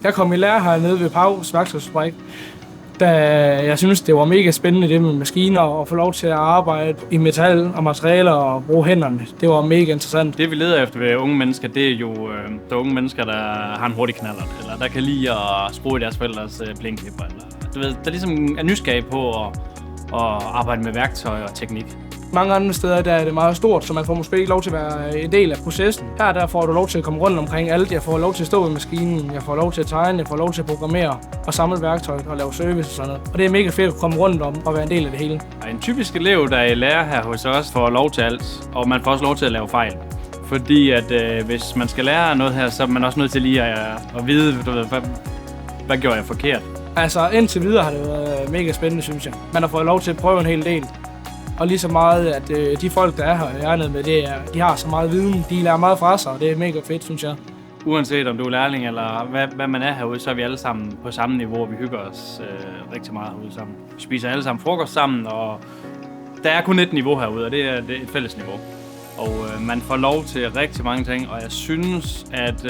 Jeg kom i lære hernede ved Paus værktøjsfabrik, da jeg synes, det var mega spændende det med maskiner og få lov til at arbejde i metal og materialer og bruge hænderne. Det var mega interessant. Det vi leder efter ved unge mennesker, det er jo der unge mennesker, der har en hurtig knallert, eller der kan lide at skrue i deres forældres plæneklipper. Du ved, der ligesom er nysgerrig på at arbejde med værktøj og teknik. Mange andre steder der er det meget stort, så man får måske ikke lov til at være en del af processen. Her der får du lov til at komme rundt omkring alt. Jeg får lov til at stå ved maskinen, jeg får lov til at tegne, jeg får lov til at programmere og samle værktøj og lave service og sådan noget. Og det er mega fedt at komme rundt om og være en del af det hele. En typisk elev, der er i lære her hos os, får lov til alt, og man får også lov til at lave fejl. Fordi at hvis man skal lære noget her, så er man også nødt til lige at vide, hvad gjorde jeg forkert. Altså indtil videre har det været mega spændende, synes jeg. Man har fået lov til at prøve en hel del. Og lige så meget, at de folk, der er her hernede med det, de har så meget viden. De lærer meget fra sig, og det er mega fedt, synes jeg. Uanset om du er lærling eller hvad man er herude, så er vi alle sammen på samme niveau. Vi hygger os rigtig meget herude sammen. Vi spiser alle sammen frokost sammen, og der er kun et niveau herude, og det er et fælles niveau. Og man får lov til rigtig mange ting, og jeg synes, at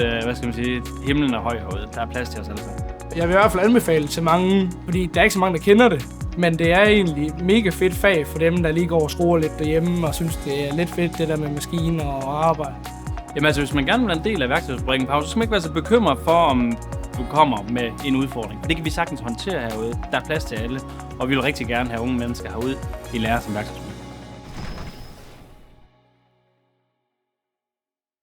himlen er høj herude. Der er plads til os alle sammen. Jeg vil i hvert fald anbefale til mange, fordi der er ikke så mange, der kender det. Men det er egentlig mega fedt fag for dem, der lige går og skruer lidt derhjemme og synes, det er lidt fedt det der med maskiner og arbejde. Jamen altså, hvis man gerne vil være en del af værktøjsfabrikken Paus, så skal man ikke være så bekymret for, om du kommer med en udfordring. For det kan vi sagtens håndtere herude. Der er plads til alle, og vi vil rigtig gerne have unge mennesker herude i lære som værktøjsfabrikker.